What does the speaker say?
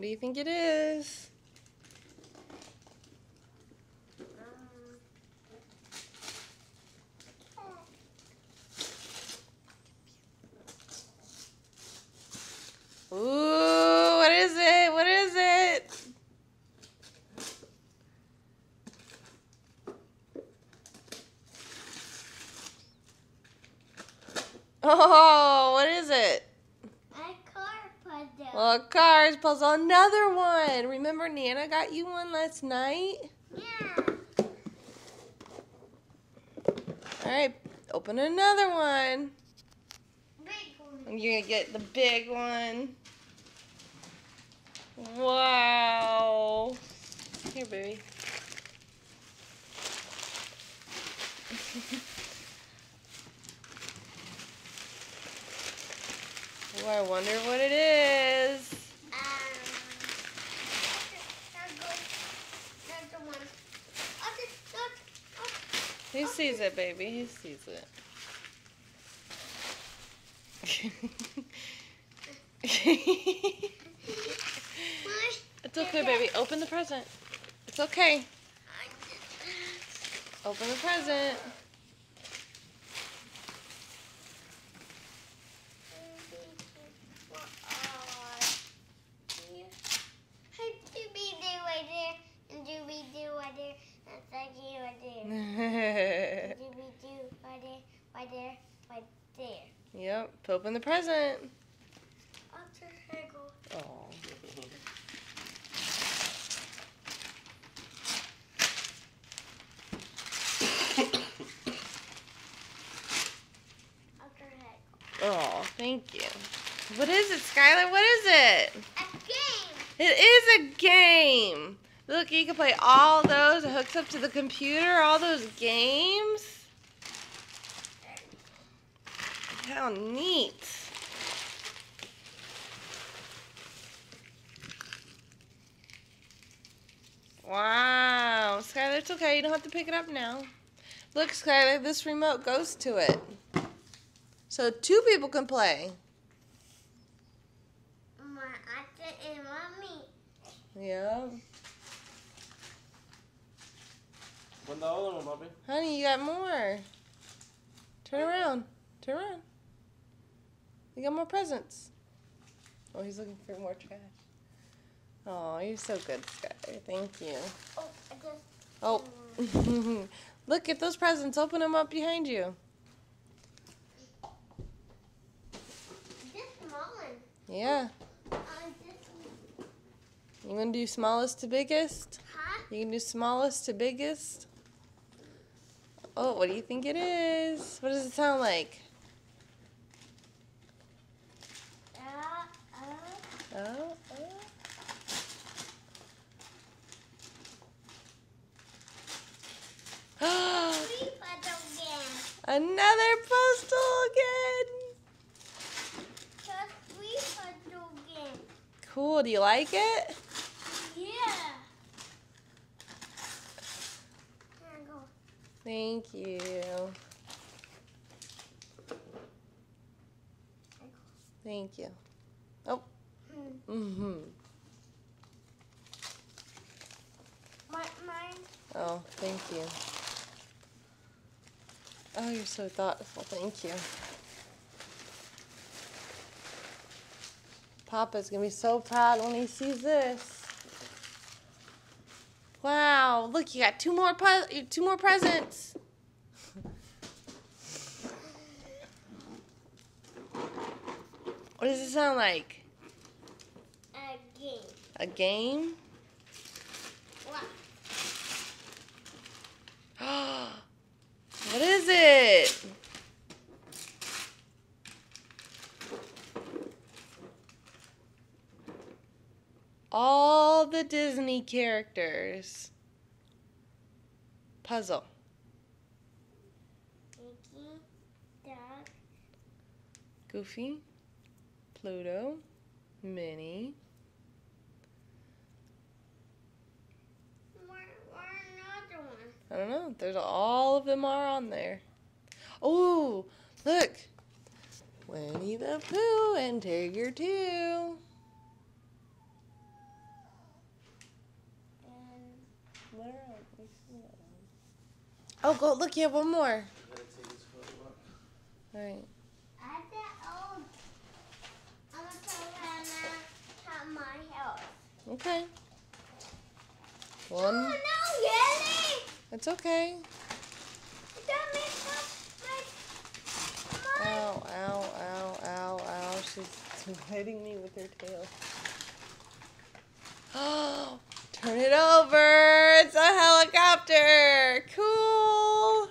do you think it is? Ooh, what is it? What is it? Oh, what is it? A car puzzle. Well, a cars puzzle. Another one. Remember Nana got you one last night? Yeah. All right, open another one. Big one. And you're going to get the big one. Wow. Here, baby. Oh, I wonder what it is. There's the one. He sees it, baby. He sees it. It's okay, baby. Open the present. It's okay. Open the present. Yep. Open the present. Oh. Oh, thank you. What is it, Skylar? What is it? A game. It is a game. Look, you can play all those. It hooks up to the computer, all those games. How neat. Wow. Skylar, it's okay. You don't have to pick it up now. Look, Skylar, this remote goes to it. So 2 people can play. My auntie and mommy. Yeah. Pon the other one, papi. Honey, you got more. Turn around. Turn around. You got more presents. Oh, he's looking for more trash. Oh, you're so good, Skylar. Thank you. Oh, I just. Oh. Look at those presents. Open them up behind you. This small one. Yeah. This. You want to do smallest to biggest? Huh? You can do smallest to biggest. Oh, what do you think it is? What does it sound like? Oh, oh. Three puzzle game. Another postal again. Just three puzzle game. Cool. Do you like it? Yeah. Here I go. Thank you. Thank you. Oh. Mm-hmm. Mine. Oh, thank you. Oh, you're so thoughtful. Thank you. Papa's going to be so proud when he sees this. Wow. Look, you got 2 more presents. What does it sound like? A game. A game? What? What is it? All the Disney characters. Puzzle. Mickey, Doug, Goofy, Pluto, Minnie. where another one? I don't know. There's all of them are on there. Oh, look. Winnie the Pooh and Tiger too. Let her out. Oh, go look. You have one more. I gotta take this for a look. All right. I'm gonna tell Hannah how my house. Okay. Oh One. no, Yelly! It's okay. Don't make up my. Ow, ow, ow, ow, ow. She's hitting me with her tail. Oh, turn it over. It's a helicopter. Cool.